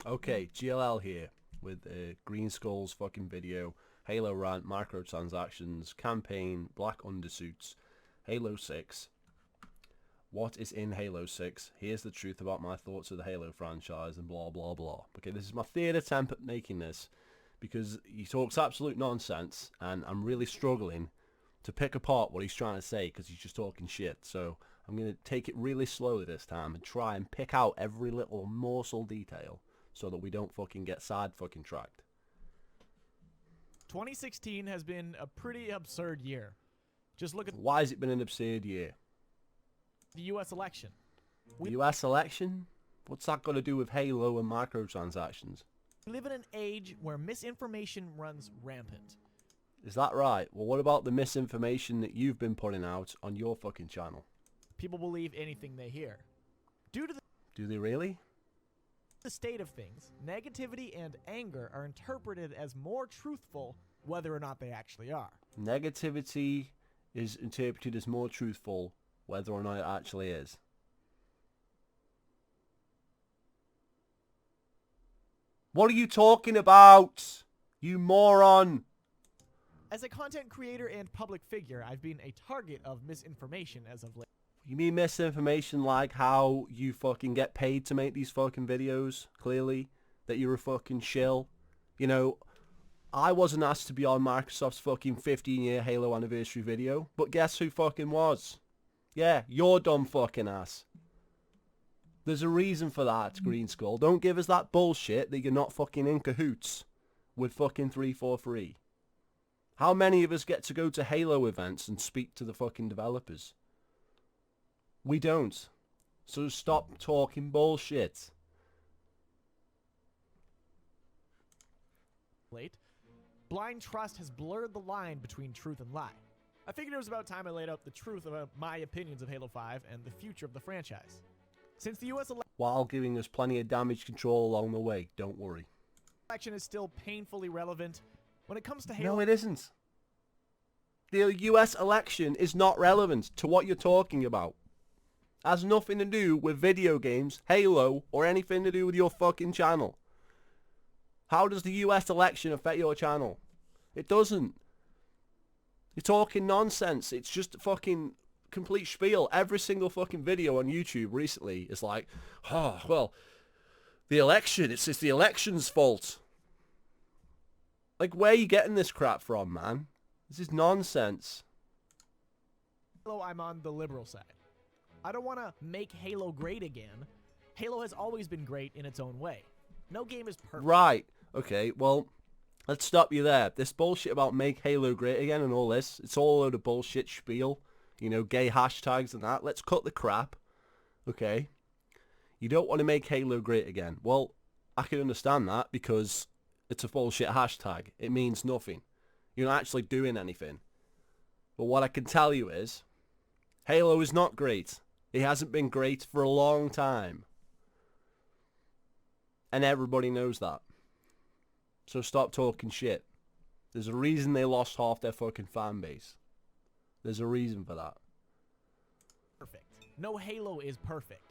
Okay, GLL here with Green Skull's fucking video, Halo RANT, Microtransactions, Campaign, Black Undersuits, Halo 6. What is in Halo 6? Here's the truth about my thoughts of the Halo franchise and blah blah blah. Okay, this is my third attempt at making this because he talks absolute nonsense and I'm really struggling to pick apart what he's trying to say because he's just talking shit. So I'm going to take it really slowly this time and try and pick out every little morsel detail so that we don't fucking get side fucking tracked. 2016 has been a pretty absurd year. Just look at Why has it been an absurd year? the US election. The US election? What's that got to do with Halo and microtransactions? We live in an age where misinformation runs rampant. Is that right? Well, what about the misinformation that you've been putting out on your fucking channel? People believe anything they hear. Due to Do they really? the state of things, negativity and anger are interpreted as more truthful whether or not they actually are. Negativity is interpreted as more truthful whether or not it actually is. What are you talking about? You moron! As a content creator and public figure, I've been a target of misinformation as of late. You mean misinformation like how you fucking get paid to make these fucking videos, clearly? That you're a fucking shill? You know, I wasn't asked to be on Microsoft's fucking 15-year Halo anniversary video, but guess who fucking was? Yeah, your dumb fucking ass. There's a reason for that, Green Skull. Don't give us that bullshit that you're not fucking in cahoots with fucking 343. How many of us get to go to Halo events and speak to the fucking developers? We don't. So stop talking bullshit. Blind trust has blurred the line between truth and lie. I figured it was about time I laid out the truth about my opinions of Halo 5 and the future of the franchise. Since the US While giving us plenty of damage control along the way, don't worry. election is still painfully relevant, when it comes to Halo... No, it isn't. The US election is not relevant to what you're talking about. Has nothing to do with video games, Halo, or anything to do with your fucking channel. How does the US election affect your channel? It doesn't. You're talking nonsense. It's just fucking complete spiel. Every single fucking video on YouTube recently is like, oh, well, the election, it's the election's fault. Like, where are you getting this crap from, man? This is nonsense. Halo, I'm on the liberal side. I don't want to make Halo great again. Halo has always been great in its own way. No game is perfect. Right. Okay, well, let's stop you there. This bullshit about make Halo great again and all this, it's all a load of bullshit spiel. You know, gay hashtags and that. Let's cut the crap. Okay? You don't want to make Halo great again. Well, I can understand that because it's a bullshit hashtag. It means nothing. You're not actually doing anything. But what I can tell you is, Halo is not great. It hasn't been great for a long time. And everybody knows that. So stop talking shit. There's a reason they lost half their fucking fan base. There's a reason for that. Perfect. No Halo is perfect.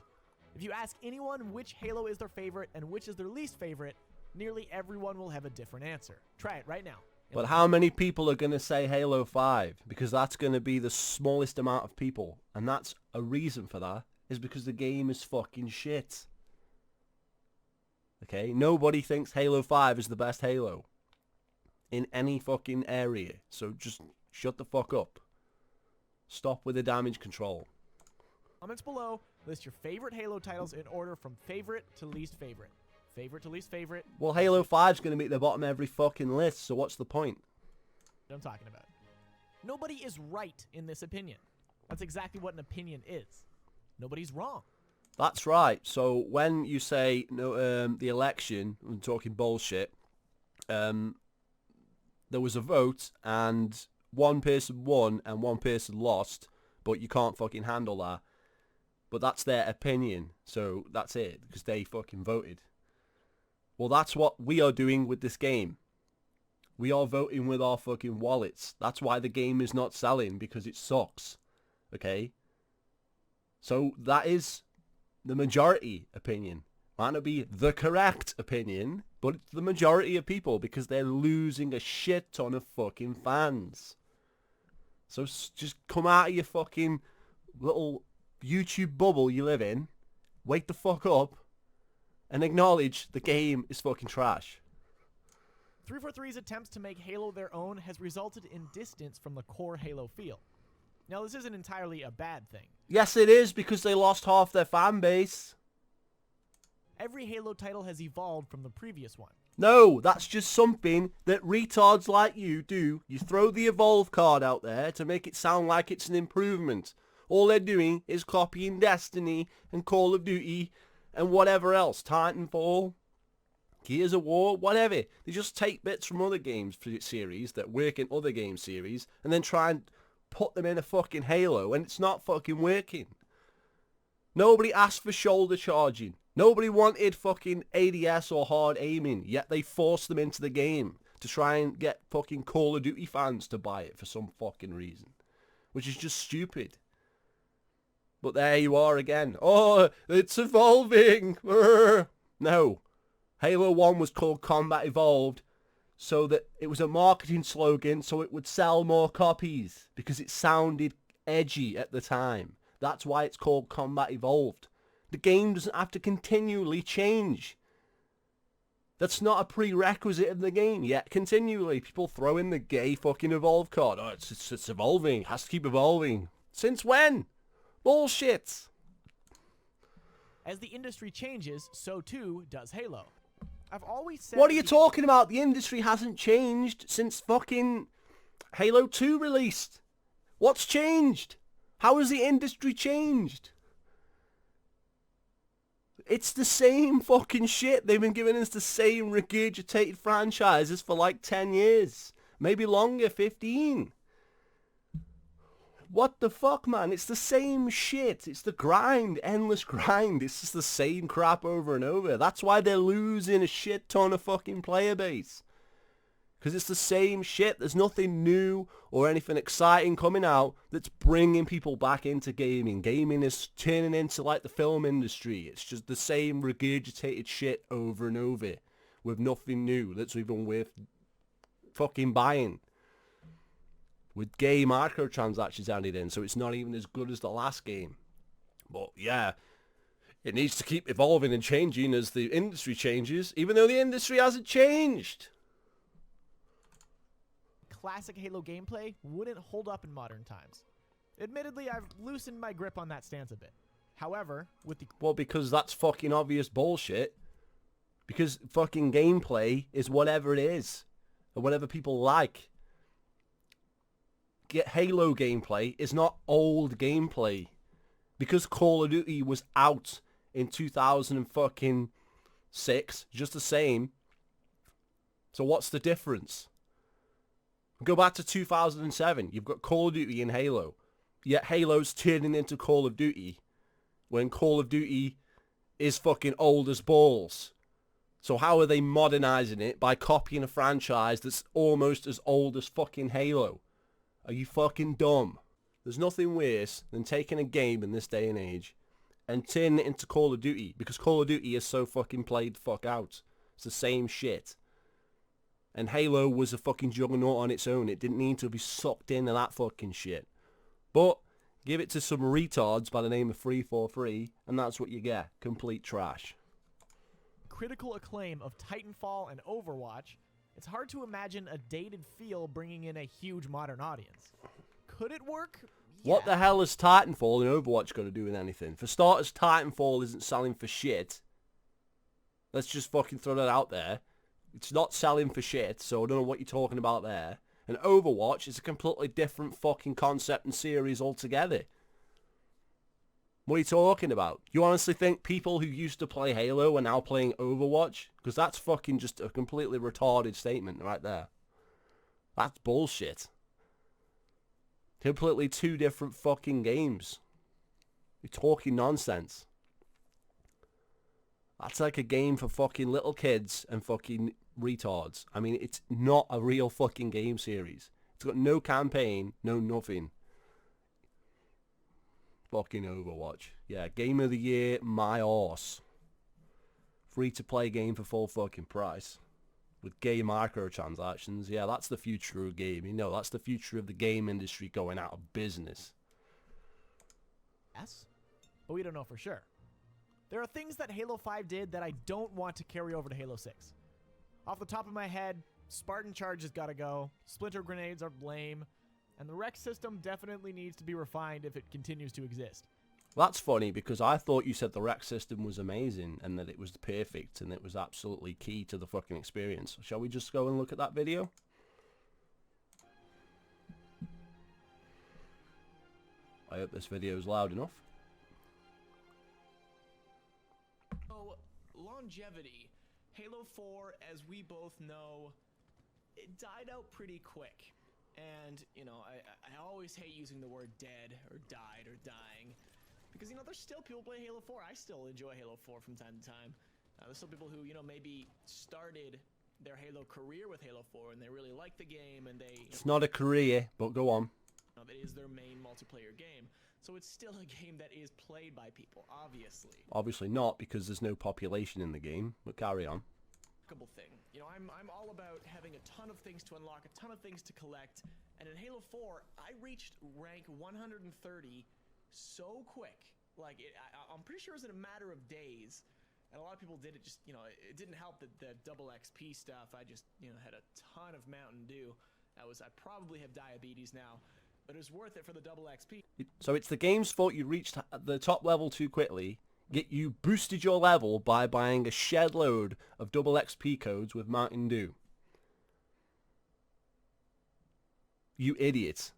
If you ask anyone which Halo is their favorite and which is their least favorite, nearly everyone will have a different answer. Try it right now. But how many people are going to say Halo 5? Because that's going to be the smallest amount of people. And that's a reason for that, is because the game is fucking shit. Okay? Nobody thinks Halo 5 is the best Halo. In any fucking area. So just shut the fuck up. Stop with the damage control. Comments below, list your favorite Halo titles in order from favorite to least favorite. Favorite to least favorite. Well, Halo 5's going to be at the bottom of every fucking list, so what's the point? What I'm talking about. Nobody is right in this opinion. That's exactly what an opinion is. Nobody's wrong. That's right. So when you say no, the election, I'm talking bullshit, there was a vote and one person won and one person lost, but you can't fucking handle that. But that's their opinion, so that's it, because they fucking voted. Well, that's what we are doing with this game. We are voting with our fucking wallets. That's why the game is not selling, because it sucks. Okay? So that is the majority opinion. Might not be the correct opinion, but it's the majority of people because they're losing a shit ton of fucking fans. So just come out of your fucking little YouTube bubble you live in, wake the fuck up, and acknowledge the game is fucking trash. 343's attempts to make Halo their own has resulted in distance from the core Halo feel. Now, this isn't entirely a bad thing. Yes, it is, because they lost half their fan base. Every Halo title has evolved from the previous one. No, that's just something that retards like you do. You throw the Evolve card out there to make it sound like it's an improvement. All they're doing is copying Destiny and Call of Duty and whatever else. Titanfall, Gears of War, whatever. They just take bits from other games series that work in other game series and then try and put them in a fucking Halo, and it's not fucking working. Nobody asked for shoulder charging. Nobody wanted fucking ADS or hard aiming, yet they forced them into the game to try and get fucking Call of Duty fans to buy it for some fucking reason, which is just stupid. But there you are again. Oh, it's evolving. No. Halo 1 was called Combat Evolved so that it was a marketing slogan so it would sell more copies because it sounded edgy at the time. That's why it's called Combat Evolved. The game doesn't have to continually change. That's not a prerequisite of the game. Yet continually people throw in the gay fucking evolve card. Oh, it's evolving. It has to keep evolving. Since when? Bullshit. As the industry changes, so too does Halo. I've always said... What are you talking about? The industry hasn't changed since fucking Halo 2 released. What's changed? How has the industry changed? It's the same fucking shit. They've been giving us the same regurgitated franchises for like 10 years. Maybe longer, 15. What the fuck, man? It's the same shit. It's the grind, endless grind. It's just the same crap over and over. That's why they're losing a shit ton of fucking player base. Because it's the same shit. There's nothing new or anything exciting coming out that's bringing people back into gaming. Gaming is turning into like the film industry. It's just the same regurgitated shit over and over with nothing new that's even worth fucking buying. With gay microtransactions added in, so it's not even as good as the last game. But yeah, it needs to keep evolving and changing as the industry changes, even though the industry hasn't changed. Classic Halo gameplay wouldn't hold up in modern times. Admittedly, I've loosened my grip on that stance a bit. However, with the... Well, because that's fucking obvious bullshit. Because fucking gameplay is whatever it is. Or whatever people like. Halo gameplay is not old gameplay. Because Call of Duty was out in 2006, just the same. So what's the difference? Go back to 2007. You've got Call of Duty and Halo. Yet Halo's turning into Call of Duty when Call of Duty is fucking old as balls. So how are they modernizing it by copying a franchise that's almost as old as fucking Halo? Are you fucking dumb? There's nothing worse than taking a game in this day and age and turning it into Call of Duty, because Call of Duty is so fucking played the fuck out. It's the same shit. And Halo was a fucking juggernaut on its own. It didn't need to be sucked into that fucking shit. But give it to some retards by the name of 343, and that's what you get. Complete trash. Critical acclaim of Titanfall and Overwatch, it's hard to imagine a dated feel bringing in a huge modern audience. Could it work? Yeah. What the hell has Titanfall and Overwatch got to do with anything? For starters, Titanfall isn't selling for shit. Let's just fucking throw that out there. It's not selling for shit, so I don't know what you're talking about there. And Overwatch is a completely different fucking concept and series altogether. What are you talking about? You honestly think people who used to play Halo are now playing Overwatch? Because that's fucking just a completely retarded statement right there. That's bullshit. Completely two different fucking games. You're talking nonsense. That's like a game for fucking little kids and fucking retards. I mean, it's not a real fucking game series. It's got no campaign, no nothing. Fucking Overwatch. Yeah, Game of the Year, my arse. free-to-play game for full fucking price. With gay microtransactions. Yeah, that's the future of gaming. No, that's the future of the game industry going out of business. Yes, but we don't know for sure. There are things that Halo 5 did that I don't want to carry over to Halo 6. Off the top of my head, Spartan Charge has got to go, Splinter Grenades are lame, and the Rec system definitely needs to be refined if it continues to exist. That's funny because I thought you said the rec system was amazing and that it was perfect and it was absolutely key to the fucking experience. Shall we just go and look at that video? I hope this video is loud enough. So, longevity. Halo 4, as we both know, it died out pretty quick. And, you know, I always hate using the word dead or died or dying. Because, you know, there's still people playing Halo 4. I still enjoy Halo 4 from time to time. There's still people who, you know, maybe started their Halo career with Halo 4 and they really like the game and they... It's not a career, but go on. It is their main multiplayer game. So it's still a game that is played by people, obviously. Obviously not, because there's no population in the game, but carry on. Thing. You know, I'm all about having a ton of things to unlock, a ton of things to collect, and in Halo 4, I reached rank 130 so quick. Like, I'm pretty sure it was in a matter of days, and a lot of people did it just, you know, it didn't help that the double XP stuff. I just, you know, had a ton of Mountain Dew. I probably have diabetes now, but it was worth it for the double XP. So it's the game's fault you reached the top level too quickly, yet you boosted your level by buying a shed load of double XP codes with Mountain Dew. You idiot.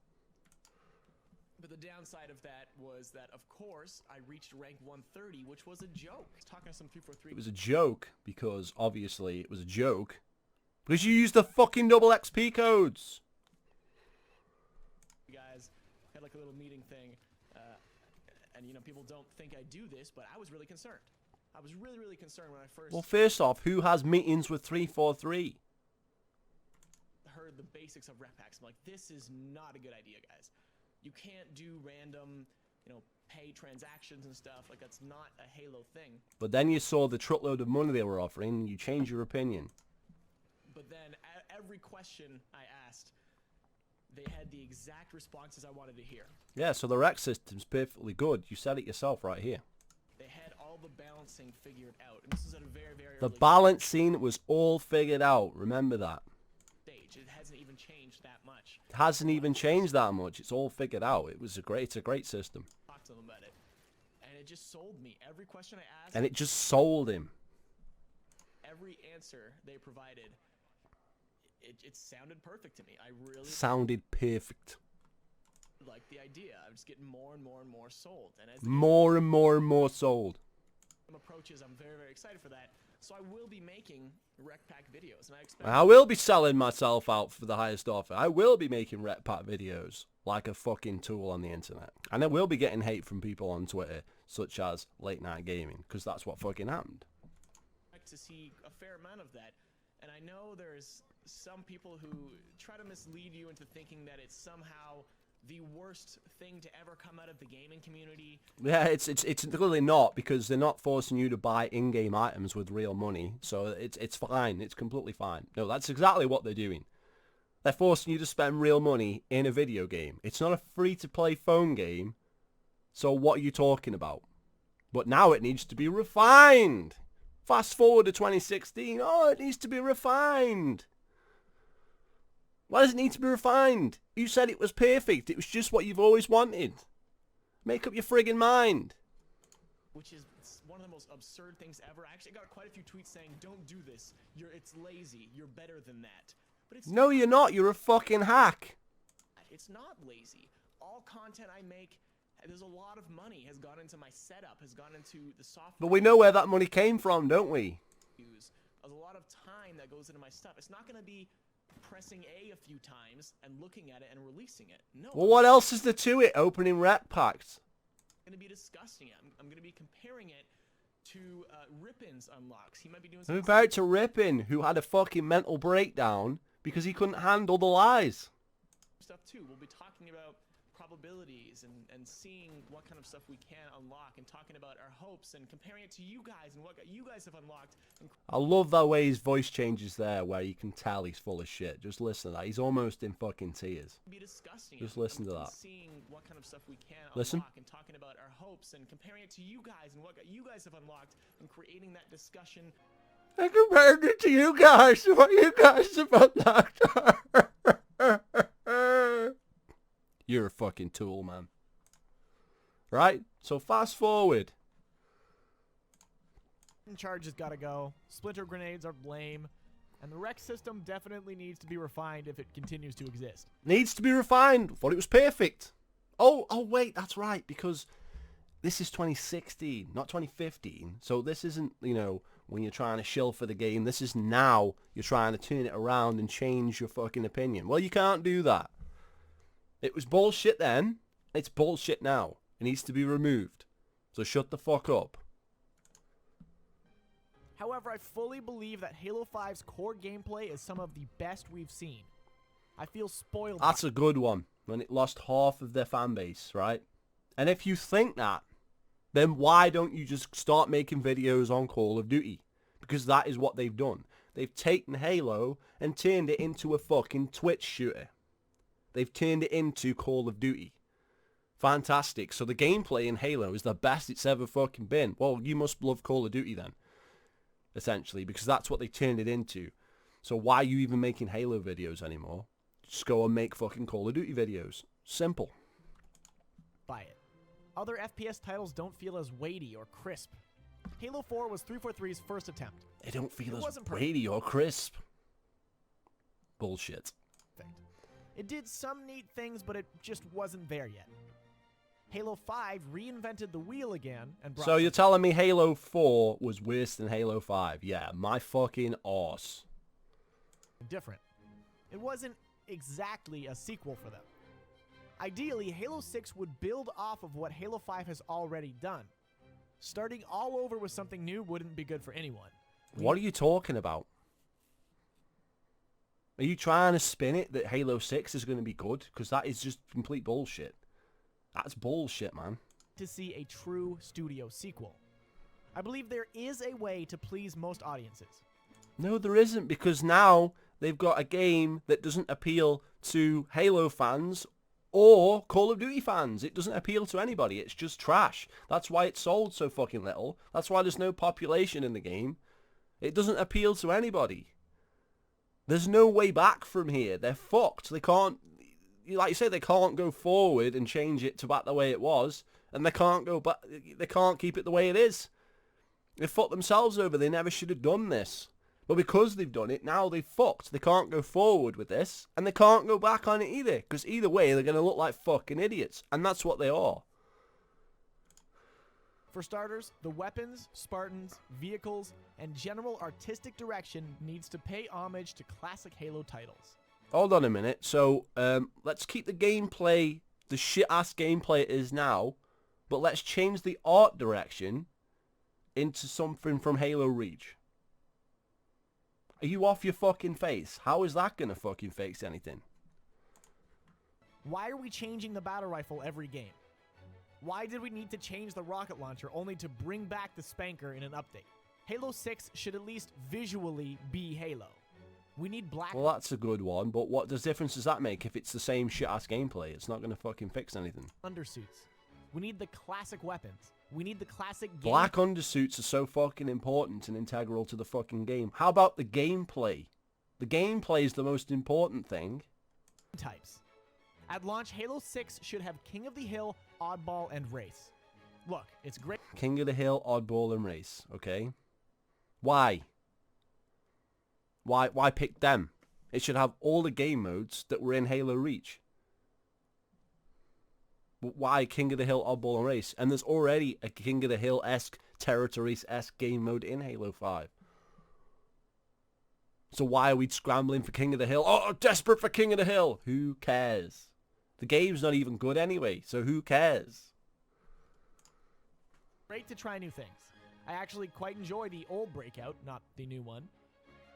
But the downside of that was that, of course, I reached rank 130, which was a joke. Talking to some 343. It was a joke because, obviously, it was a joke. Because you used the fucking double XP codes. You guys had like a little meeting thing. And, you know, people don't think I do this, but I was really concerned. I was really, really concerned when I first... Well, first off, who has meetings with 343? Heard the basics of rep packs. I'm like, this is not a good idea, guys. You can't do random, you know, pay transactions and stuff. Like, that's not a Halo thing. But then you saw the truckload of money they were offering, and you changed your opinion. But then every question I asked, they had the exact responses I wanted to hear. Yeah, so the rec system's perfectly good. You said it yourself right here. They had all the balancing figured out. And this is at a very, very The early balancing was all figured out. Remember that. stage. It hasn't even changed that much. It hasn't even changed that much. It's all figured out. It's a great system. Talk to them about it. And it just sold me. Every question I asked. And it just sold him. Every answer they provided. It sounded perfect to me. I really Sounded perfect. like the idea. I'm just getting more and more and more sold. And as More and more and more sold. the game approaches, I'm very, very excited for that. So I will be making rec pack videos, and I expect I will be selling myself out for the highest offer. I will be making rec pack videos like a fucking tool on the internet. And I will be getting hate from people on Twitter, such as Late Night Gaming, because that's what fucking happened. to see a fair amount of that. And I know there's some people who try to mislead you into thinking that it's somehow the worst thing to ever come out of the gaming community. Yeah, it's clearly not, because they're not forcing you to buy in-game items with real money. So it's fine. It's completely fine. No, that's exactly what they're doing. They're forcing you to spend real money in a video game. It's not a free-to-play phone game. So what are you talking about? But now it needs to be refined. Fast forward to 2016. Oh, it needs to be refined. Why does it need to be refined? You said it was perfect. It was just what you've always wanted. Make up your friggin' mind. Which is one of the most absurd things ever. I actually got quite a few tweets saying, don't do this. It's lazy. You're better than that. But it's No, you're not. You're a fucking hack. It's not lazy. All content I make, there's a lot of money has gone into my setup, has gone into the software. But we know where that money came from, don't we? There's a lot of time that goes into my stuff. It's not going to be pressing A few times and looking at it and releasing it. No. Well, what else is there to it? Opening rec packs. I'm going to be discussing it. I'm going to be comparing it to Rippon's unlocks. He might be doing Who something about to Rippin, who had a fucking mental breakdown because he couldn't handle the lies? stuff too. We'll be talking about probabilities and seeing what kind of stuff we can unlock and talking about our hopes and comparing it to you guys and what you guys have unlocked. And I love that way his voice changes there, where you can tell he's full of shit. Just listen to that. He's almost in fucking tears. be discussing Just it listen to and that. seeing what kind of stuff we can Listen. unlock and talking about our hopes and comparing it to you guys and what you guys have unlocked and creating that discussion. I compared it to you guys, what you guys have unlocked. You're a fucking tool, man. Right? So fast forward. Charges gotta go. Splinter grenades are lame. And the rec system definitely needs to be refined if it continues to exist. Needs to be refined. Thought it was perfect. Oh, wait, that's right, because this is 2016, not 2015. So this isn't, you know, when you're trying to shill for the game. This is now you're trying to turn it around and change your fucking opinion. Well, you can't do that. It was bullshit then. It's bullshit now. It needs to be removed. So shut the fuck up. However, I fully believe that Halo 5's core gameplay is some of the best we've seen. I feel spoiled. That's a good one. When it lost half of their fan base, right? And if you think that, then why don't you just start making videos on Call of Duty? Because that is what they've done. They've taken Halo and turned it into a fucking Twitch shooter. They've turned it into Call of Duty. Fantastic. So the gameplay in Halo is the best it's ever fucking been. Well, you must love Call of Duty then. Essentially, because that's what they turned it into. So why are you even making Halo videos anymore? Just go and make fucking Call of Duty videos. Simple. by it. Other FPS titles don't feel as weighty or crisp. Halo 4 was 343's first attempt. They don't feel as wasn't weighty or crisp. Bullshit. It did some neat things, but it just wasn't there yet. Halo 5 reinvented the wheel again and brought So you're telling me Halo 4 was worse than Halo 5? Yeah, my fucking arse. different. It wasn't exactly a sequel for them. Ideally, Halo 6 would build off of what Halo 5 has already done. Starting all over with something new wouldn't be good for anyone. What are you talking about? Are you trying to spin it that Halo 6 is going to be good? Because that is just complete bullshit. That's bullshit, man. To see a true studio sequel. I believe there is a way to please most audiences. No, there isn't, because now they've got a game that doesn't appeal to Halo fans or Call of Duty fans. It doesn't appeal to anybody. It's just trash. That's why it's sold so fucking little. That's why there's no population in the game. It doesn't appeal to anybody. There's no way back from here. They're fucked. They can't, like you say, they can't go forward and change it to back the way it was, and they can't go back. They can't keep it the way it is. They fucked themselves over. They never should have done this. But because they've done it, now they've fucked. They can't go forward with this, and they can't go back on it either, because either way, they're going to look like fucking idiots, and that's what they are. For starters, the weapons, Spartans, vehicles, and general artistic direction needs to pay homage to classic Halo titles. Hold on a minute. So, let's keep the gameplay, the shit-ass gameplay it is now, but let's change the art direction into something from Halo Reach. Are you off your fucking face? How is that gonna fucking fix anything? Why are we changing the battle rifle every game? Why did we need to change the rocket launcher only to bring back the spanker in an update? Halo 6 should at least visually be Halo. We need black... Well, that's a good one, but what difference does that make if it's the same shit-ass gameplay? It's not gonna fucking fix anything. undersuits. We need the classic weapons. We need the classic game... Black undersuits are so fucking important and integral to the fucking game. How about the gameplay? The gameplay is the most important thing. types. At launch, Halo 6 should have King of the Hill, Oddball, and Race. Look, it's great... King of the Hill, Oddball, and Race, okay? Why? Why pick them? It should have all the game modes that were in Halo Reach. But why King of the Hill, Oddball, and Race? And there's already a King of the Hill-esque, Territories-esque game mode in Halo 5. So why are we scrambling for King of the Hill? Oh, desperate for King of the Hill! Who cares? The game's not even good anyway, so who cares? Great to try new things. I actually quite enjoy the old Breakout, not the new one.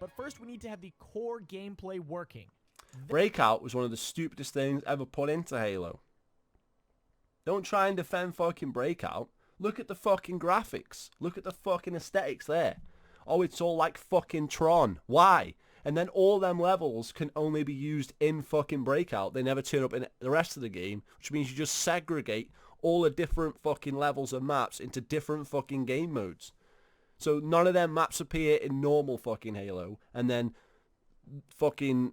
But first we need to have the core gameplay working. Breakout was one of the stupidest things ever put into Halo. Don't try and defend fucking Breakout. Look at the fucking graphics. Look at the fucking aesthetics there. Oh, it's all like fucking Tron. Why? And then all them levels can only be used in fucking Breakout. They never turn up in the rest of the game, which means you just segregate all the different fucking levels of maps into different fucking game modes. So none of them maps appear in normal fucking Halo, and then fucking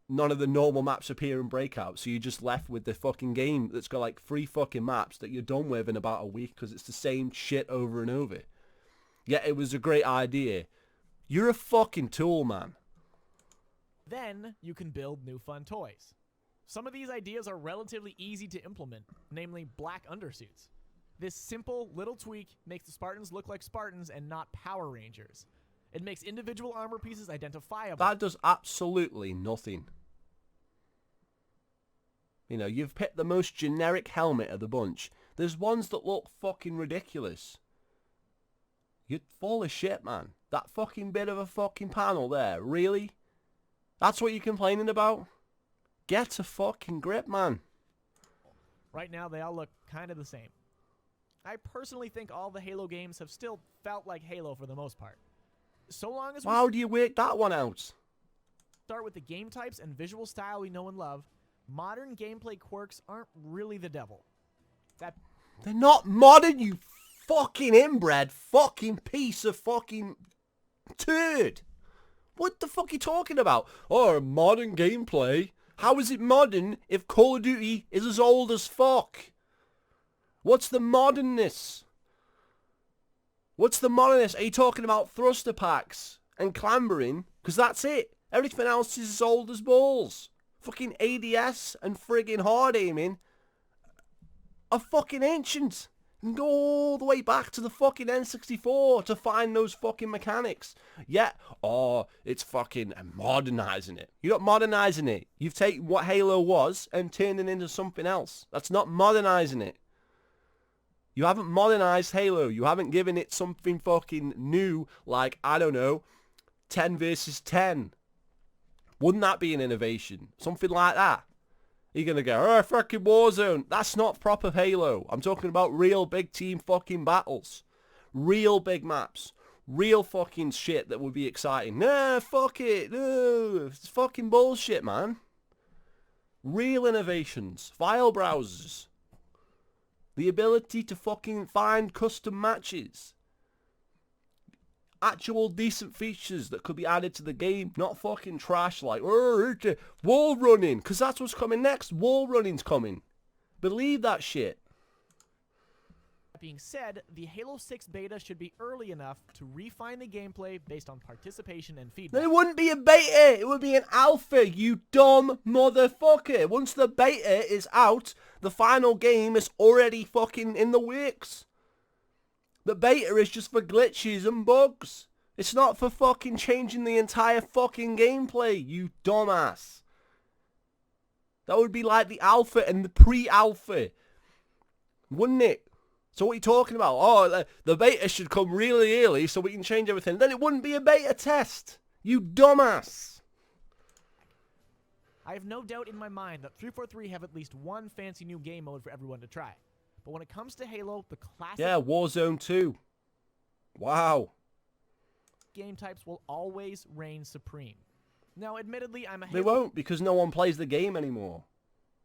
none of the normal maps appear in Breakout. So you're just left with the fucking game that's got like 3 fucking maps that you're done with in about a week because it's the same shit over and over. Yeah, it was a great idea. You're a fucking tool, man. Then you can build new fun toys. Some of these ideas are relatively easy to implement, namely black undersuits. This simple little tweak makes the Spartans look like Spartans and not Power Rangers. It makes individual armor pieces identifiable. That does absolutely nothing. You know, you've picked the most generic helmet of the bunch. There's ones that look fucking ridiculous. You're full of shit, man. That fucking bit of a fucking panel there, really? That's what you're complaining about? Get a fucking grip, man. Right now, they all look kind of the same. I personally think all the Halo games have still felt like Halo for the most part. So long as we How do you work that one out? start with the game types and visual style we know and love, modern gameplay quirks aren't really the devil. They're not modern, you fucking inbred fucking piece of fucking turd. What the fuck are you talking about? Oh, modern gameplay? How is it modern if Call of Duty is as old as fuck? What's the modernness? What's the modernness? Are you talking about thruster packs and clambering? Because that's it. Everything else is as old as balls. Fucking ADS and friggin' hard aiming are fucking ancient. You can go all the way back to the fucking N64 to find those fucking mechanics. Yeah, oh, it's fucking modernizing it. You're not modernizing it. You've taken what Halo was and turned it into something else. That's not modernizing it. You haven't modernized Halo. You haven't given it something fucking new like, I don't know, 10 versus 10. Wouldn't that be an innovation? Something like that. You're going to go, oh, fucking Warzone. That's not proper Halo. I'm talking about real big team fucking battles. Real big maps. Real fucking shit that would be exciting. Nah, fuck it. No, it's fucking bullshit, man. Real innovations. File browsers. The ability to fucking find custom matches. Actual decent features that could be added to the game, not fucking trash like, oh, wall running, because that's what's coming next. Wall running's coming. Believe that shit. That being said, the Halo 6 beta should be early enough to refine the gameplay based on participation and feedback. Then it wouldn't be a beta, it would be an alpha, you dumb motherfucker. Once the beta is out, the final game is already fucking in the works. The beta is just for glitches and bugs. It's not for fucking changing the entire fucking gameplay, you dumbass. That would be like the alpha and the pre-alpha. Wouldn't it? So what are you talking about? Oh, the beta should come really early so we can change everything. Then it wouldn't be a beta test. You dumbass. I have no doubt in my mind that 343 have at least one fancy new game mode for everyone to try. But when it comes to Halo, the classic Warzone 2. Wow. game types will always reign supreme. Now, admittedly, I'm a They won't, because no one plays the game anymore.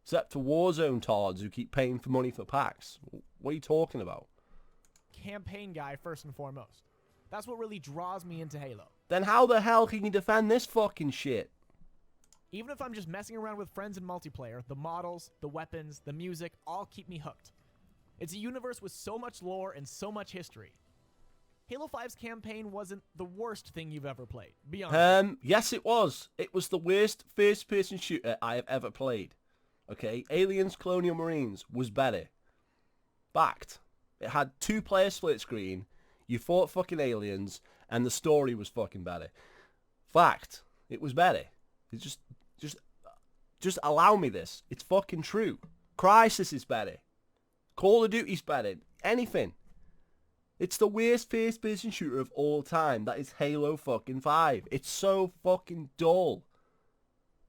Except for Warzone tards who keep paying for money for packs. What are you talking about? campaign guy first and foremost. That's what really draws me into Halo. Then how the hell can you defend this fucking shit? Even if I'm just messing around with friends in multiplayer, the models, the weapons, the music all keep me hooked. It's a universe with so much lore and so much history. Halo 5's campaign wasn't the worst thing you've ever played. Be honest. Yes it was. It was the worst first-person shooter I have ever played. Okay, Aliens Colonial Marines was better. Fact. It had 2-player split screen, you fought fucking aliens, and the story was fucking better. Fact. It was better. It's just allow me this. It's fucking true. Crysis is better. Call of Duty's better. Anything. It's the worst first-person shooter of all time. That is Halo fucking 5. It's so fucking dull.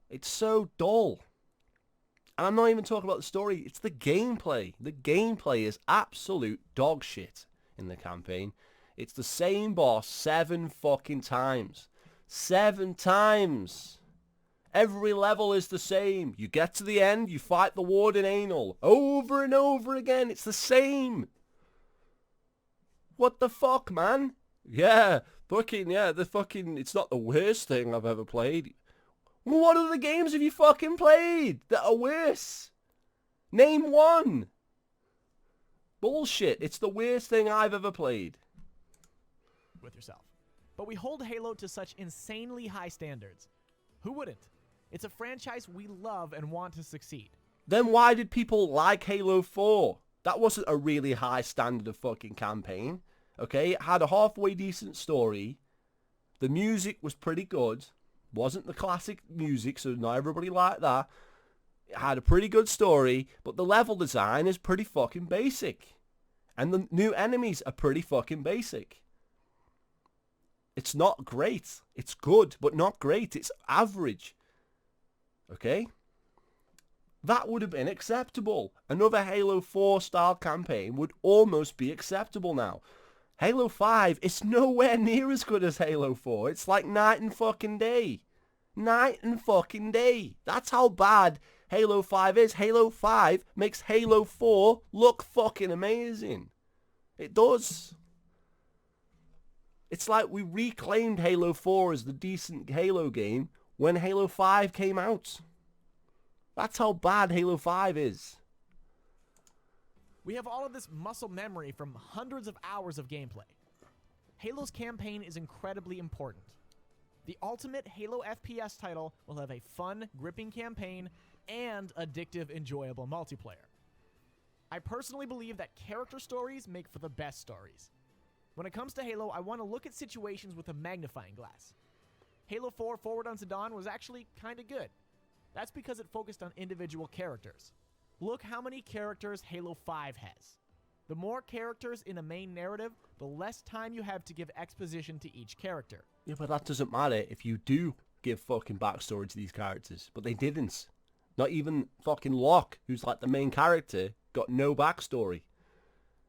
It's so dull. And I'm not even talking about the story. It's the gameplay. The gameplay is absolute dog shit in the campaign. It's the same boss 7 fucking times. 7 times. Every level is the same. You get to the end, you fight the warden anal. Over and over again. It's the same. What the fuck, man? Yeah, it's not the worst thing I've ever played. Well, what other games have you fucking played that are worse? Name one. Bullshit. It's the worst thing I've ever played. With yourself. But we hold Halo to such insanely high standards. Who wouldn't? It's a franchise we love and want to succeed. Then why did people like Halo 4? That wasn't a really high standard of fucking campaign. Okay, it had a halfway decent story. The music was pretty good. Wasn't the classic music, so not everybody liked that. It had a pretty good story, but the level design is pretty fucking basic. And the new enemies are pretty fucking basic. It's not great. It's good, but not great. It's average. Okay? That would have been acceptable. Another Halo 4 style campaign would almost be acceptable now. Halo 5 is nowhere near as good as Halo 4. It's like night and fucking day. Night and fucking day. That's how bad Halo 5 is. Halo 5 makes Halo 4 look fucking amazing. It does. It's like we reclaimed Halo 4 as the decent Halo game when Halo 5 came out. That's how bad Halo 5 is. We have all of this muscle memory from hundreds of hours of gameplay. Halo's campaign is incredibly important. The ultimate Halo FPS title will have a fun, gripping campaign and addictive, enjoyable multiplayer. I personally believe that character stories make for the best stories. When it comes to Halo, I want to look at situations with a magnifying glass. Halo 4 Forward Unto Dawn was actually kinda good. That's because it focused on individual characters. Look how many characters Halo 5 has. The more characters in a main narrative, the less time you have to give exposition to each character. Yeah, but that doesn't matter if you do give fucking backstory to these characters. But they didn't. Not even fucking Locke, who's like the main character, got no backstory.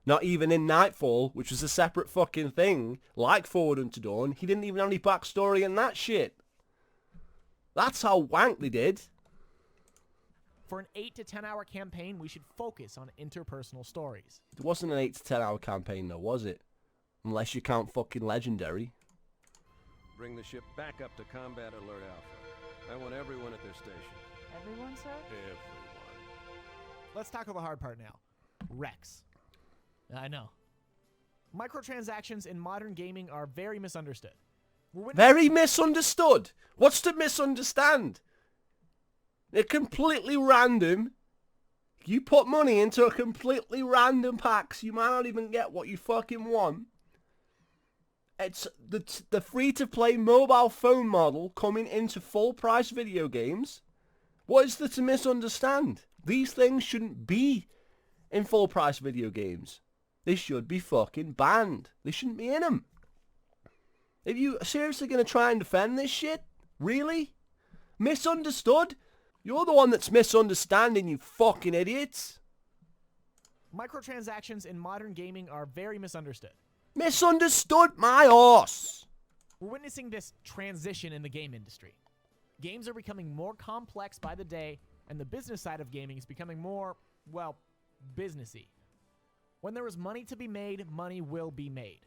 Not even in Nightfall, which was a separate fucking thing, like Forward Unto Dawn, he didn't even have any backstory in that shit. That's how wank they did. For an 8 to 10 hour campaign, we should focus on interpersonal stories. It wasn't an 8 to 10 hour campaign though, was it? Unless you count fucking Legendary. Bring the ship back up to Combat Alert Alpha. I want everyone at their station. Everyone, sir? Everyone. Let's tackle the hard part now. Rex. I know. Microtransactions in modern gaming are very misunderstood. Very misunderstood? What's to misunderstand? They're completely random. You put money into a completely random packs, you might not even get what you fucking want. It's the free-to-play mobile phone model coming into full-price video games. What is there to misunderstand? These things shouldn't be in full-price video games. They should be fucking banned. They shouldn't be in them. Are you seriously going to try and defend this shit? Really? Misunderstood? You're the one that's misunderstanding, you fucking idiots. Microtransactions in modern gaming are very misunderstood. Misunderstood my arse. We're witnessing this transition in the game industry. Games are becoming more complex by the day, and the business side of gaming is becoming more, well, businessy. When there is money to be made, money will be made.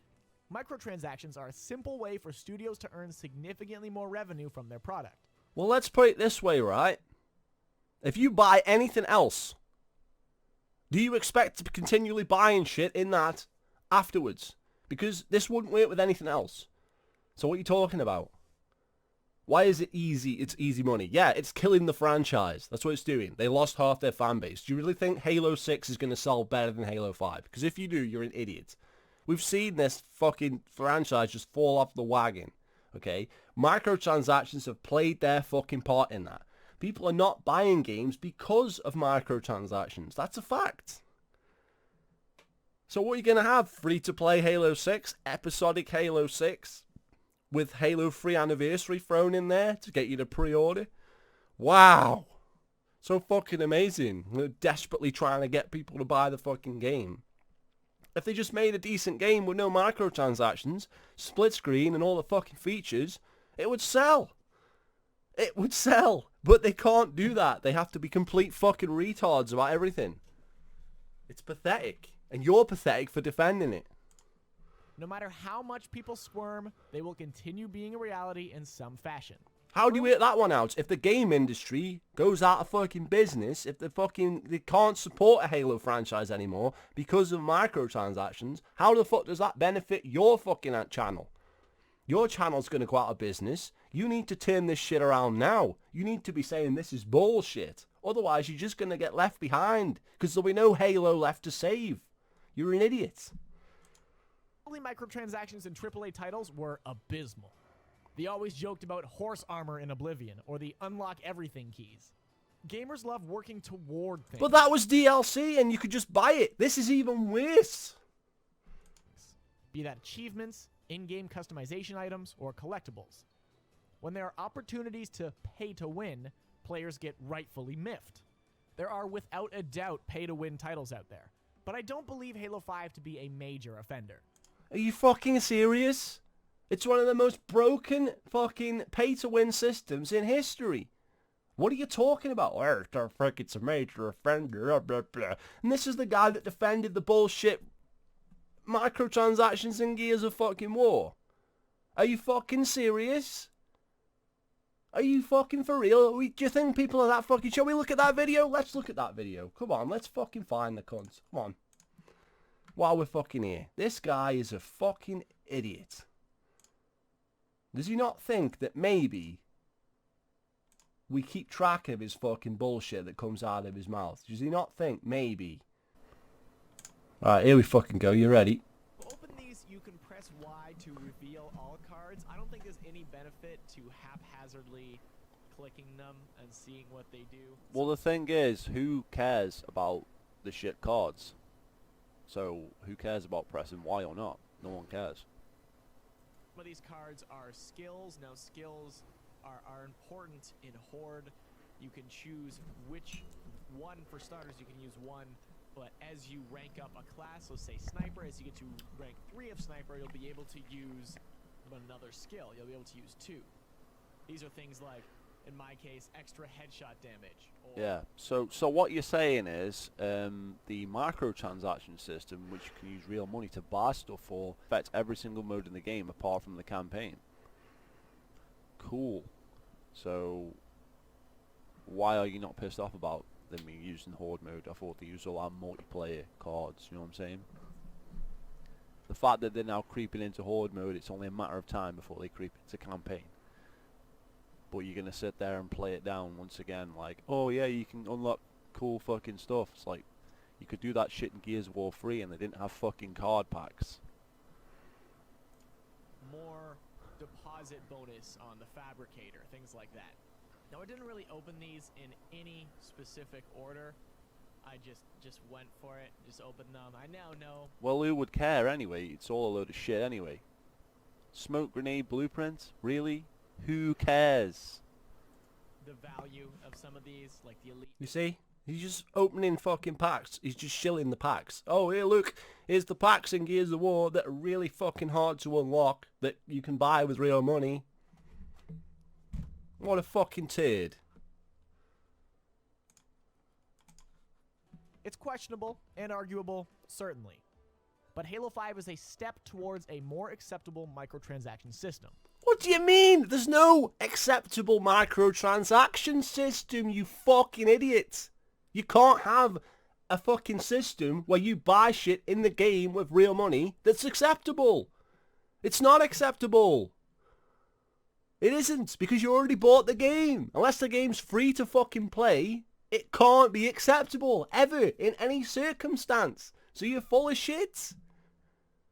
Microtransactions are a simple way for studios to earn significantly more revenue from their product. Well, let's put it this way, right? If you buy anything else, do you expect to be continually buying shit in that afterwards? Because this wouldn't work with anything else. So what are you talking about? Why is it easy? It's easy money. Yeah, it's killing the franchise. That's what it's doing. They lost half their fan base. Do you really think Halo 6 is going to sell better than Halo 5? Because if you do, you're an idiot. We've seen this fucking franchise just fall off the wagon. Okay? Microtransactions have played their fucking part in that. People are not buying games because of microtransactions. That's a fact. So what are you going to have? Free-to-play Halo 6? Episodic Halo 6? With Halo 3 Anniversary thrown in there to get you to pre-order? Wow. So fucking amazing. They're desperately trying to get people to buy the fucking game. If they just made a decent game with no microtransactions, split screen and all the fucking features, it would sell. It would sell. But they can't do that. They have to be complete fucking retards about everything. It's pathetic. And you're pathetic for defending it. No matter how much people squirm, they will continue being a reality in some fashion. How do you hit that one out? If the game industry goes out of fucking business, if they can't support a Halo franchise anymore because of microtransactions, how the fuck does that benefit your fucking channel? Your channel's going to go out of business. You need to turn this shit around now. You need to be saying this is bullshit. Otherwise, you're just going to get left behind because there'll be no Halo left to save. You're an idiot. Early microtransactions in AAA titles were abysmal. They always joked about horse armor in Oblivion or the unlock everything keys. Gamers love working toward things. But that was DLC and you could just buy it. This is even worse. Be that achievements, in-game customization items, or collectibles. When there are opportunities to pay to win, players get rightfully miffed. There are without a doubt pay-to-win titles out there, but I don't believe Halo 5 to be a major offender. Are you fucking serious? It's one of the most broken fucking pay-to-win systems in history. What are you talking about? Oh, it's a major offender, blah, blah, blah. And this is the guy that defended the bullshit microtransactions in Gears of fucking War. Are you fucking serious? Are you fucking for real? Do you think people are that fucking... Shall we look at that video? Let's look at that video. Come on, let's fucking find the cunt. Come on. While we're fucking here. This guy is a fucking idiot. Does he not think that maybe we keep track of his fucking bullshit that comes out of his mouth? Does he not think maybe? Alright, here we fucking go. You ready? To open these, you can press Y to reveal all cards. I don't think there's any benefit to haphazardly clicking them and seeing what they do. Well, the thing is, who cares about the shit cards? So, who cares about pressing Y or not? No one cares. Some of these cards are skills. Now, skills are important in Horde. You can choose which one. For starters, you can use one, but as you rank up a class, so say Sniper, as you get to rank 3 of Sniper, you'll be able to use another skill. You'll be able to use 2. These are things like, in my case, extra headshot damage. Or Yeah, so what you're saying is the microtransaction system, which you can use real money to buy stuff for, affects every single mode in the game apart from the campaign. Cool. So why are you not pissed off about them being used in Horde mode? I thought they used all our multiplayer cards, you know what I'm saying? The fact that they're now creeping into Horde mode, it's only a matter of time before they creep into campaign. But you're going to sit there and play it down once again like, oh yeah, you can unlock cool fucking stuff. It's like, you could do that shit in Gears of War 3 and they didn't have fucking card packs. more deposit bonus on the Fabricator, things like that. Now, I didn't really open these in any specific order. I just went for it, just opened them. I now know. Well, who would care anyway? It's all a load of shit anyway. Smoke grenade blueprint? Really? Who cares? The value of some of these, like the elite. You see? He's just opening fucking packs. He's just shilling the packs. Oh, here, look. Here's the packs in Gears of War that are really fucking hard to unlock, that you can buy with real money. What a fucking turd. It's questionable and arguable, certainly. But Halo 5 is a step towards a more acceptable microtransaction system. What do you mean? There's no acceptable microtransaction system, you fucking idiot. You can't have a fucking system where you buy shit in the game with real money that's acceptable. It's not acceptable. It isn't, because you already bought the game. Unless the game's free to fucking play, it can't be acceptable, ever, in any circumstance. So you're full of shit.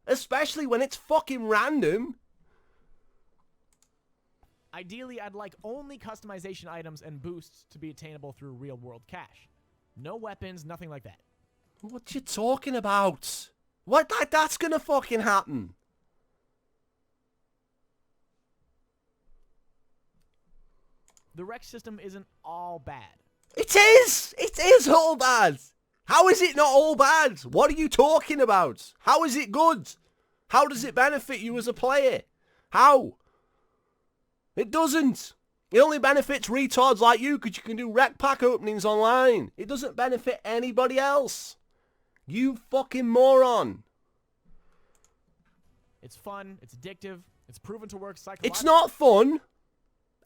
Especially when it's fucking random. Ideally, I'd like only customization items and boosts to be attainable through real-world cash. No weapons, nothing like that. What you talking about? What? That's gonna fucking happen. The Rex system isn't all bad. It is! It is all bad! How is it not all bad? What are you talking about? How is it good? How does it benefit you as a player? How? It doesn't. It only benefits retards like you because you can do rec pack openings online. It doesn't benefit anybody else. You fucking moron. It's fun. It's addictive. It's proven to work psychologically. It's not fun.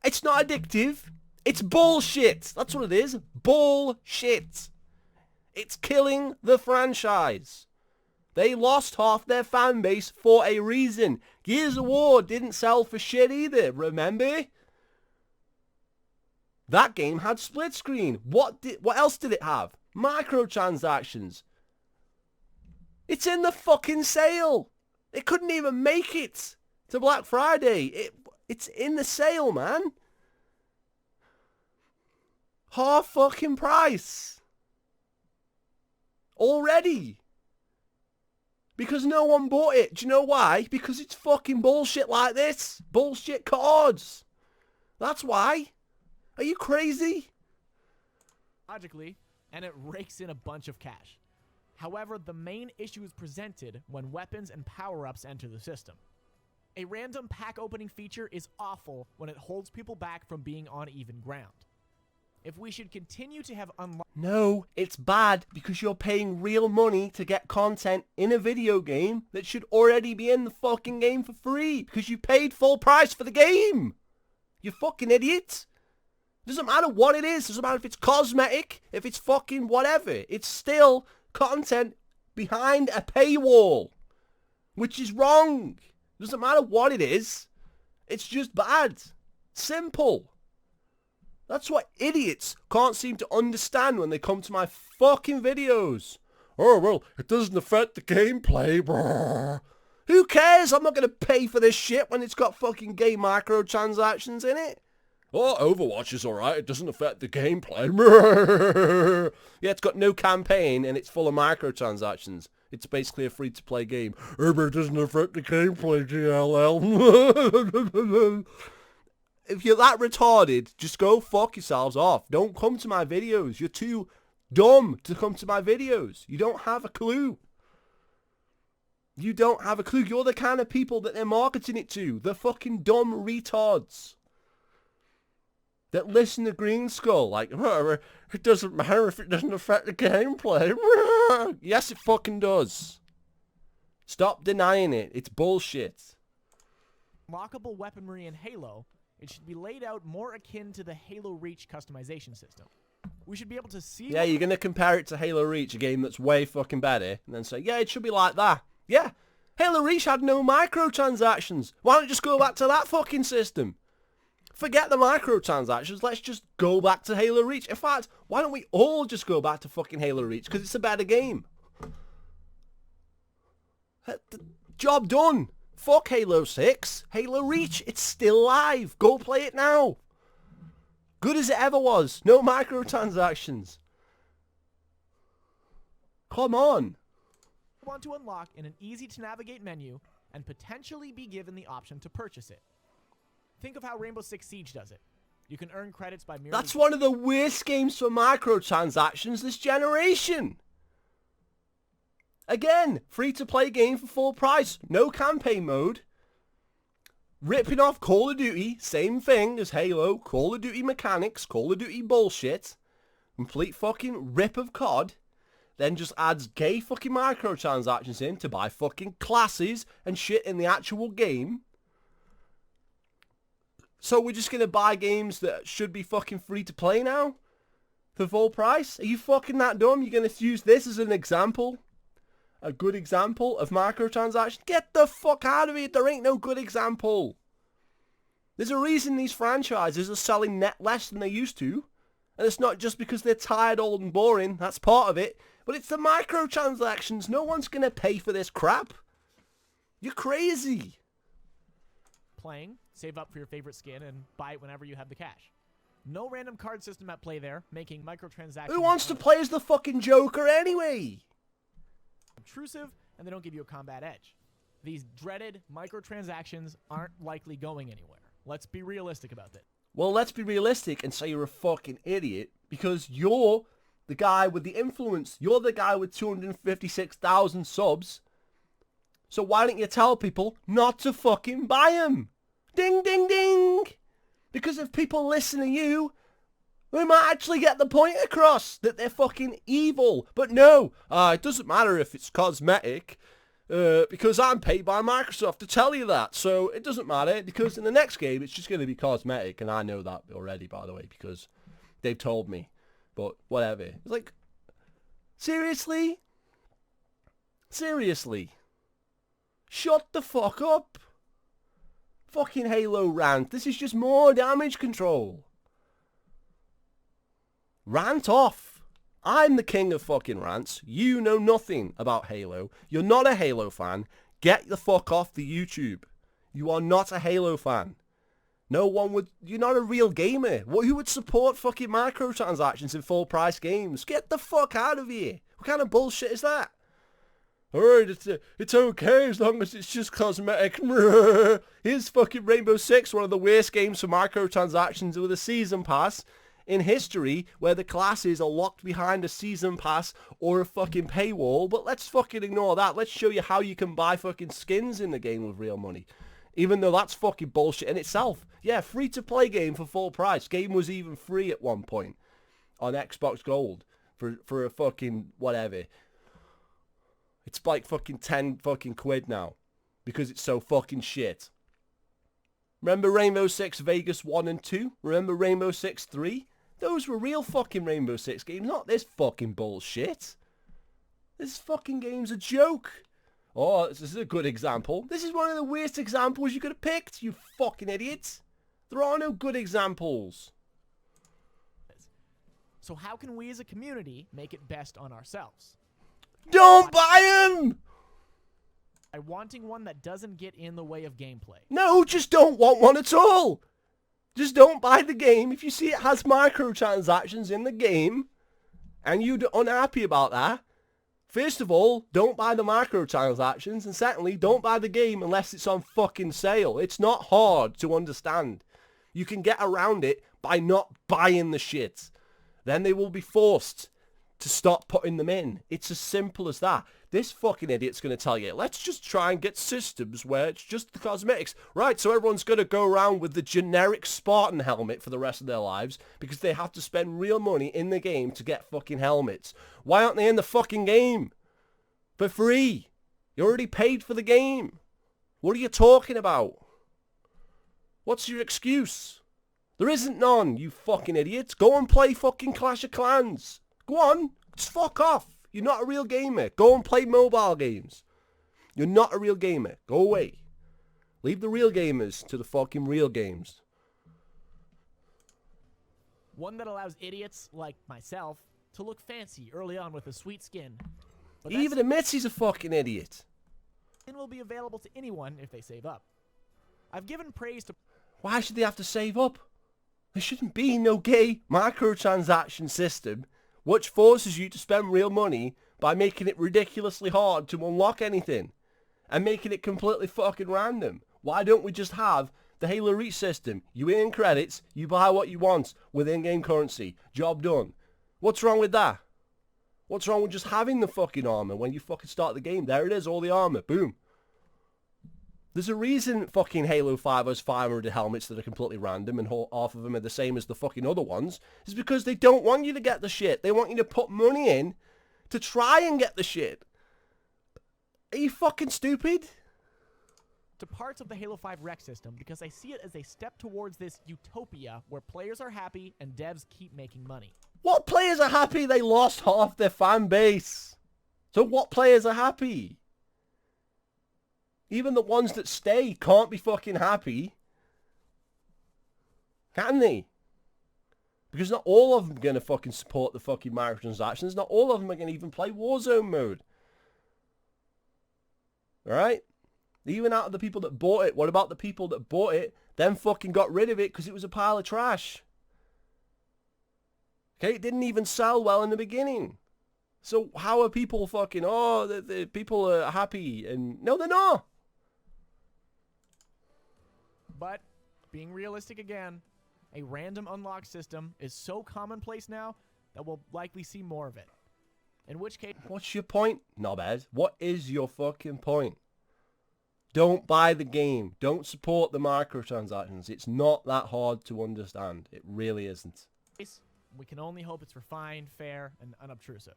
It's not addictive. It's bullshit. That's what it is. Bullshit. It's killing the franchise. They lost half their fan base for a reason. Gears of War didn't sell for shit either, remember? That game had split screen. What else did it have? Microtransactions. It's in the fucking sale. It couldn't even make it to Black Friday. It's in the sale, man. Half fucking price. Already. Because no one bought it. Do you know why? Because it's fucking bullshit like this. Bullshit cards. That's why. Are you crazy? Logically, and it rakes in a bunch of cash. However, the main issue is presented when weapons and power-ups enter the system. A random pack opening feature is awful when it holds people back from being on even ground. If we should continue to have No, it's bad because you're paying real money to get content in a video game that should already be in the fucking game for free because you paid full price for the game. You fucking idiot. Doesn't matter what it is. Doesn't matter if it's cosmetic, if it's fucking whatever. It's still content behind a paywall, which is wrong. Doesn't matter what it is. It's just bad. Simple. That's what idiots can't seem to understand when they come to my fucking videos. Oh, well, it doesn't affect the gameplay. Brr. Who cares? I'm not going to pay for this shit when it's got fucking game microtransactions in it. Oh, Overwatch is alright. It doesn't affect the gameplay. Brr. Yeah, it's got no campaign and it's full of microtransactions. It's basically a free-to-play game. Oh, but it doesn't affect the gameplay, GLL. If you're that retarded, just go fuck yourselves off. Don't come to my videos. You're too dumb to come to my videos. You don't have a clue. You don't have a clue. You're the kind of people that they're marketing it to. The fucking dumb retards that listen to Green Skull like, oh, it doesn't matter if it doesn't affect the gameplay. Yes, it fucking does. Stop denying it. It's bullshit. unlockable weaponry in Halo, it should be laid out more akin to the Halo Reach customization system. We should be able to see... Yeah, you're going to compare it to Halo Reach, a game that's way fucking better, and then say, yeah, it should be like that. Yeah, Halo Reach had no microtransactions. Why don't you just go back to that fucking system? Forget the microtransactions, let's just go back to Halo Reach. In fact, why don't we all just go back to fucking Halo Reach, because it's a better game. Job done. Fuck Halo 6. Halo Reach, it's still live. Go play it now. Good as it ever was. No microtransactions. Come on. want to unlock in an easy-to-navigate menu and potentially be given the option to purchase it. Think of how Rainbow Six Siege does it. You can earn credits by merely... That's one of the worst games for microtransactions this generation. Again, free-to-play game for full price. No campaign mode. Ripping off Call of Duty, same thing as Halo, Call of Duty mechanics, Call of Duty bullshit. Complete fucking rip of COD. Then just adds gay fucking microtransactions in to buy fucking classes and shit in the actual game. So we're just going to buy games that should be fucking free to play now? For full price? Are you fucking that dumb? You're going to use this as an example? A good example of microtransactions? Get the fuck out of it. There ain't no good example. There's a reason these franchises are selling net less than they used to. And it's not just because they're tired, old and boring. That's part of it. But it's the microtransactions. No one's going to pay for this crap. You're crazy. Playing, save up for your favorite skin, and buy it whenever you have the cash. No random card system at play there, making microtransactions... Who wants to play as the fucking Joker anyway? Obtrusive, and they don't give you a combat edge. These dreaded microtransactions aren't likely going anywhere. Let's be realistic about it. Well, let's be realistic and say you're a fucking idiot because you're the guy with the influence. You're the guy with 256,000 subs. So why don't you tell people not to fucking buy them? Ding, ding, ding. Because if people listen to you, they might actually get the point across that they're fucking evil. But no, it doesn't matter if it's cosmetic, because I'm paid by Microsoft to tell you that. So it doesn't matter, because in the next game, it's just going to be cosmetic. And I know that already, by the way, because they've told me. But whatever. It's like, seriously? Seriously? Shut the fuck up. Fucking Halo rant. This is just more damage control. Rant off. I'm the king of fucking rants. You know nothing about Halo. You're not a Halo fan. Get the fuck off the YouTube. You are not a Halo fan. No one would... You're not a real gamer. Who would support fucking microtransactions in full price games? Get the fuck out of here. What kind of bullshit is that? Alright, it's okay as long as it's just cosmetic. Here's fucking Rainbow Six, one of the worst games for microtransactions with a season pass in history, where the classes are locked behind a season pass or a fucking paywall. But let's fucking ignore that. Let's show you how you can buy fucking skins in the game with real money. Even though that's fucking bullshit in itself. Yeah, free-to-play game for full price. Game was even free at one point on Xbox Gold for a fucking whatever. It's like fucking 10 fucking quid now because it's so fucking shit. Remember Rainbow Six Vegas 1 and 2? Remember Rainbow Six 3? Those were real fucking Rainbow Six games, not this fucking bullshit. This fucking game's a joke. Oh, this is a good example. This is one of the worst examples you could have picked, you fucking idiots. There are no good examples. So how can we as a community make it best on ourselves? Don't buy them! By wanting one that doesn't get in the way of gameplay. No, just don't want one at all. Just don't buy the game. If you see it has microtransactions in the game, and you're unhappy about that, first of all, don't buy the microtransactions, and secondly, don't buy the game unless it's on fucking sale. It's not hard to understand. You can get around it by not buying the shit. Then they will be forced to stop putting them in. It's as simple as that. This fucking idiot's going to tell you, let's just try and get systems where it's just the cosmetics. Right, so everyone's going to go around with the generic Spartan helmet for the rest of their lives because they have to spend real money in the game to get fucking helmets. Why aren't they in the fucking game? For free. You already paid for the game. What are you talking about? What's your excuse? There isn't none, you fucking idiots. Go and play fucking Clash of Clans. Go on. Just fuck off. You're not a real gamer. Go and play mobile games. You're not a real gamer. Go away. Leave the real gamers to the fucking real games. One that allows idiots like myself to look fancy early on with a sweet skin. But He even admits he's a fucking idiot. skin will be available to anyone if they save up. I've given praise to... Why should they have to save up? There shouldn't be no gay microtransaction system which forces you to spend real money by making it ridiculously hard to unlock anything and making it completely fucking random. Why don't we just have the Halo Reach system? You earn credits, you buy what you want with in-game currency. Job done. What's wrong with that? What's wrong with just having the fucking armor when you fucking start the game? There it is, all the armor. Boom. There's a reason fucking Halo 5 has 500 helmets that are completely random and half of them are the same as the fucking other ones. It's because they don't want you to get the shit. They want you to put money in to try and get the shit. Are you fucking stupid? to parts of the Halo 5 rec system because I see it as a step towards this utopia where players are happy and devs keep making money. What players are happy? They lost half their fan base. So what players are happy? Even the ones that stay can't be fucking happy. Can they? Because not all of them are going to fucking support the fucking microtransactions. Not all of them are going to even play Warzone mode. Alright? Even out of the people that bought it, what about the people that bought it, then fucking got rid of it because it was a pile of trash? Okay, it didn't even sell well in the beginning. So how are people fucking, oh, the people are happy? And no, they're not. But, being realistic again, A random unlock system is so commonplace now that we'll likely see more of it. In which case... What's your point, knobhead? What is your fucking point? Don't buy the game. Don't support the microtransactions. It's not that hard to understand. It really isn't. We can only hope it's refined, fair, and unobtrusive.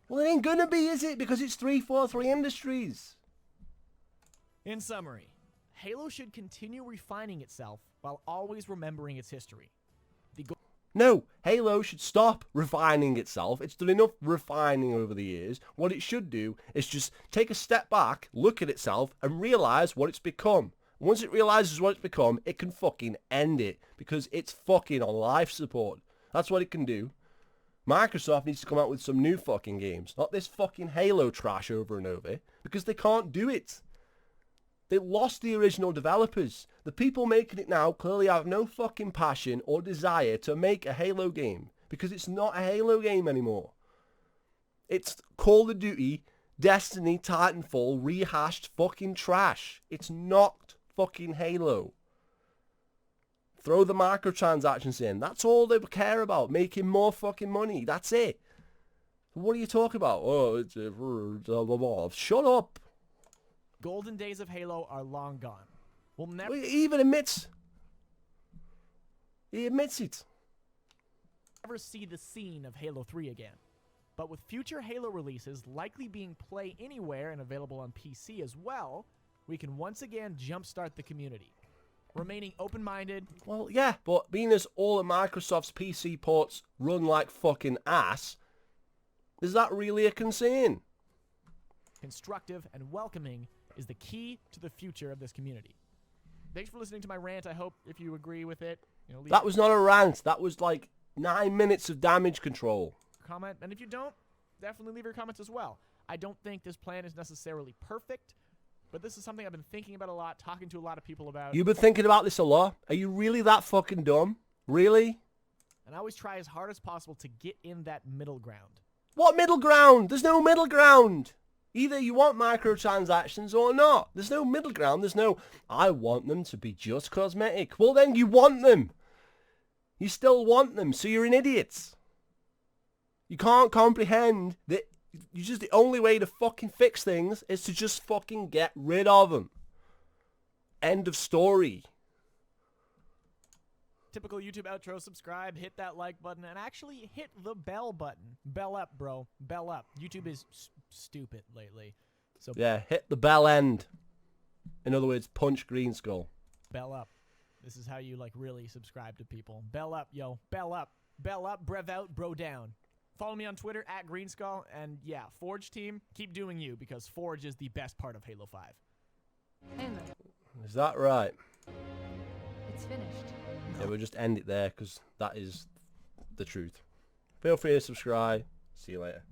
Well, it ain't gonna be, is it? Because it's 343 Industries. In summary, Halo should continue refining itself while always remembering its history. No, Halo should stop refining itself. It's done enough refining over the years. What it should do is just take a step back, look at itself, and realise what it's become. Once it realises what it's become, it can fucking end it. Because it's fucking on life support. That's what it can do. Microsoft needs to come out with some new fucking games. Not this fucking Halo trash over and over. Because they can't do it. They lost the original developers. The people making it now clearly have no fucking passion or desire to make a Halo game. Because it's not a Halo game anymore. It's Call of Duty, Destiny, Titanfall, rehashed fucking trash. It's not fucking Halo. Throw the microtransactions in. That's all they care about. Making more fucking money. That's it. What are you talking about? Oh, it's blah, blah, blah. Shut up. Golden days of Halo are long gone. We'll never... He even admits. He admits it. Never see the scene of Halo 3 again. But with future Halo releases likely being Play Anywhere and available on PC as well, we can once again jumpstart the community. Remaining open-minded. Well, yeah, but being as all of Microsoft's PC ports run like fucking ass, is that really a concern? Constructive and welcoming is the key to the future of this community. Thanks for listening to my rant. I hope if you agree with it, that was not a rant. That was like 9 minutes of damage control. Comment, and if you don't, definitely leave your comments as well. I don't think this plan is necessarily perfect, but this is something I've been thinking about a lot, talking to a lot of people about. You've been thinking about this a lot? Are you really that fucking dumb? Really? And I always try as hard as possible to get in that middle ground. What middle ground? There's no middle ground. Either you want microtransactions or not. There's no middle ground. There's no, I want them to be just cosmetic. Well, then you want them. You still want them, so you're an idiot. You can't comprehend that the only way to fucking fix things is to just fucking get rid of them. End of story. Typical YouTube outro, subscribe, hit that like button, and actually hit the bell button. Bell up, bro. Bell up. YouTube is stupid lately. So yeah, hit the bell end. In other words, punch Green Skull. Bell up. This is how you really subscribe to people. Bell up, yo. Bell up. Bell up, brev out, bro down. Follow me on Twitter at GreenSkull, and yeah, Forge team, keep doing you, because Forge is the best part of Halo 5. Is that right? It's finished. Yeah, we'll just end it there, because that is the truth. Feel free to subscribe. See you later.